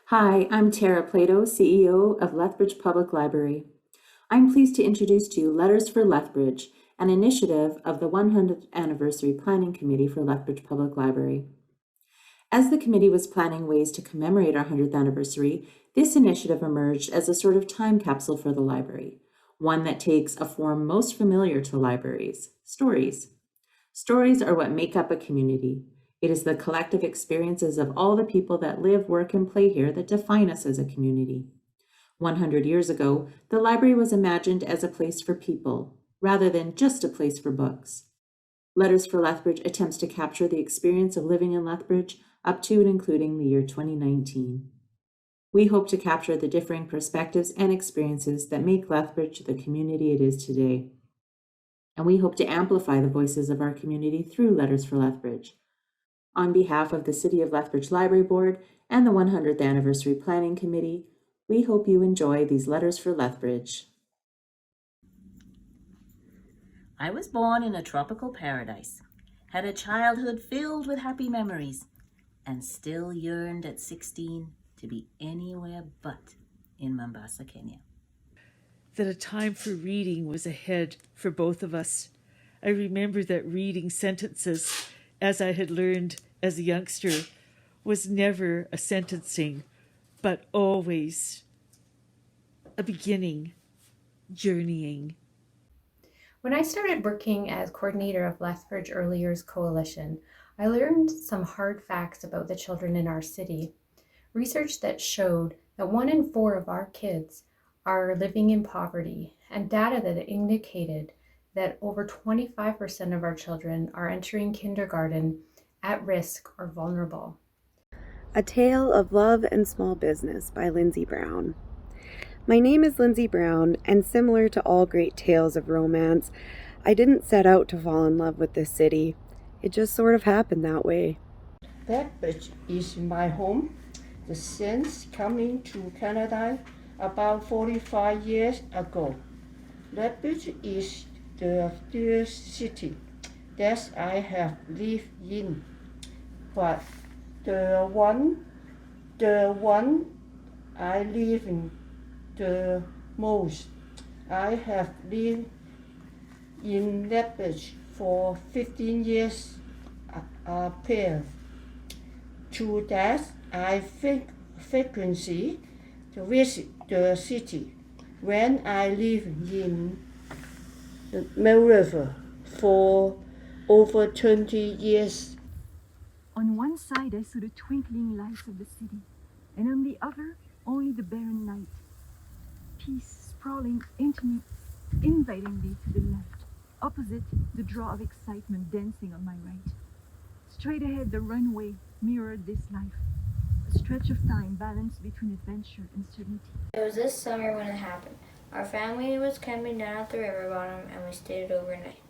Hi, I'm Tara Plato, CEO of Lethbridge Public Library. I'm pleased to introduce to you Letters for Lethbridge, an initiative of the 100th Anniversary Planning Committee for Lethbridge Public Library. As the committee was planning ways to commemorate our 100th anniversary, this initiative emerged as a sort of time capsule for the library, one that takes a form most familiar to libraries: stories. Stories are what make up a community. It is the collective experiences of all the people that live, work, and play here that define us as a community. 100 years ago, the library was imagined as a place for people, rather than just a place for books. Letters for Lethbridge attempts to capture the experience of living in Lethbridge up to and including the year 2019. We hope to capture the differing perspectives and experiences that make Lethbridge the community it is today. And we hope to amplify the voices of our community through Letters for Lethbridge. On behalf of the City of Lethbridge Library Board and the 100th Anniversary Planning Committee, we hope you enjoy these Letters for Lethbridge. I was born in a tropical paradise, had a childhood filled with happy memories, and still yearned at 16 to be anywhere but in Mombasa, Kenya. That a time for reading was ahead for both of us. I remember that reading sentences, as I had learned as a youngster, was never a sentencing, but always a beginning, journeying. When I started working as coordinator of Lethbridge Early Years Coalition, I learned some hard facts about the children in our city. Research that showed that 1 in 4 of our kids are living in poverty, and data that indicated that over 25% of our children are entering kindergarten at risk or vulnerable. A Tale of Love and Small Business by Lindsay Brown. My name is Lindsay Brown, and similar to all great tales of romance, I didn't set out to fall in love with this city. It just sort of happened that way. Lethbridge is my home. Since coming to Canada about 45 years ago. Lethbridge is the third city that I have lived in, but the one I live in the most. I have lived in Lethbridge for 15 years prior to that. I frequently visit the city when I live in Mill River for over 20 years. On one side I saw the twinkling lights of the city, and on the other only the barren night. Peace sprawling infinite, invitingly to the left. Opposite, the draw of excitement dancing on my right. Straight ahead the runway mirrored this life, a stretch of time balanced between adventure and certainty. It was this summer when it happened. Our family was camping down at the river bottom and we stayed overnight.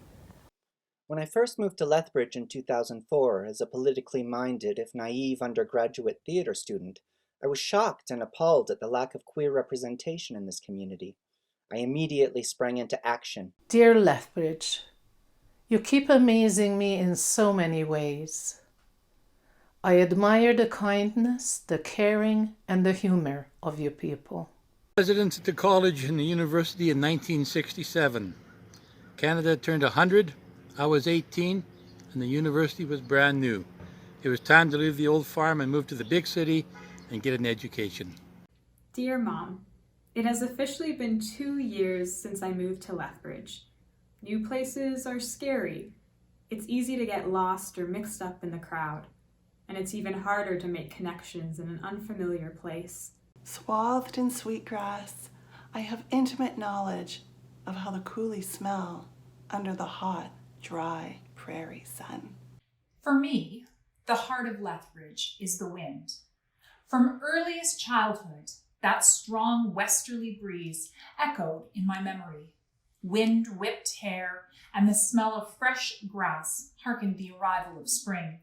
When I first moved to Lethbridge in 2004 as a politically minded, if naive, undergraduate theatre student, I was shocked and appalled at the lack of queer representation in this community. I immediately sprang into action. Dear Lethbridge, you keep amazing me in so many ways. I admire the kindness, the caring, and the humor of your people. Residence at the college and the university in 1967. Canada turned 100, I was 18, and the university was brand new. It was time to leave the old farm and move to the big city and get an education. Dear Mom, it has officially been 2 years since I moved to Lethbridge. New places are scary. It's easy to get lost or mixed up in the crowd, and it's even harder to make connections in an unfamiliar place. Swathed in sweetgrass, I have intimate knowledge of how the coulees smell under the hot, dry prairie sun. For me, the heart of Lethbridge is the wind. From earliest childhood, that strong westerly breeze echoed in my memory. Wind-whipped hair and the smell of fresh grass harkened the arrival of spring.